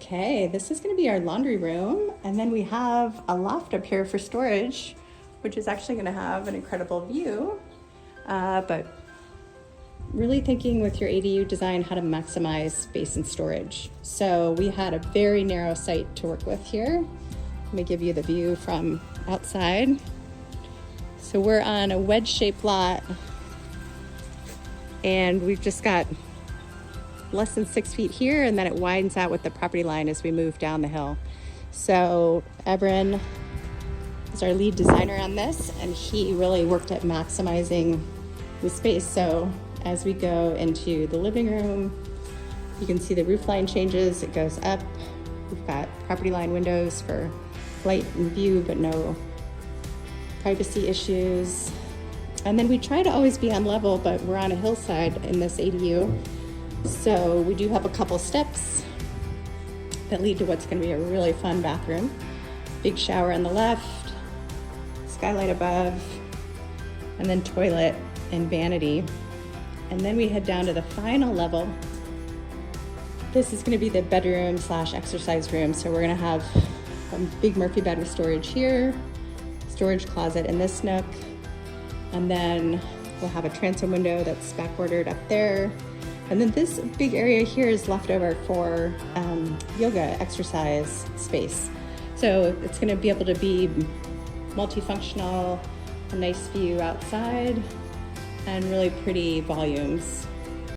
Okay, this is going to be our laundry room, and then we have a loft up here for storage, which is actually going to have an incredible view, but really thinking with your ADU design how to maximize space and storage. So we had a very narrow site to work with here. Let me give you the view from outside. So we're on a wedge-shaped lot, and we've just got less than 6 feet here, and then it widens out with the property line as we move down the hill. So Ebron is our lead designer on this, and he really worked at maximizing the space. So as we go into the living room, you can see the roof line changes. It goes up. We've got property line windows for light and view, but no privacy issues. And then we try to always be on level, but we're on a hillside in this ADU. So we do have a couple steps that lead to what's going to be a really fun bathroom. Big shower on the left, skylight above, and then toilet and vanity. And then we head down to the final level. This is going to be the bedroom / exercise room. So we're going to have a big Murphy bed with storage here, storage closet in this nook, and then we'll have a transom window that's back-bordered up there. And then this big area here is left over for yoga exercise space. So it's going to be able to be multifunctional, a nice view outside, and really pretty volumes.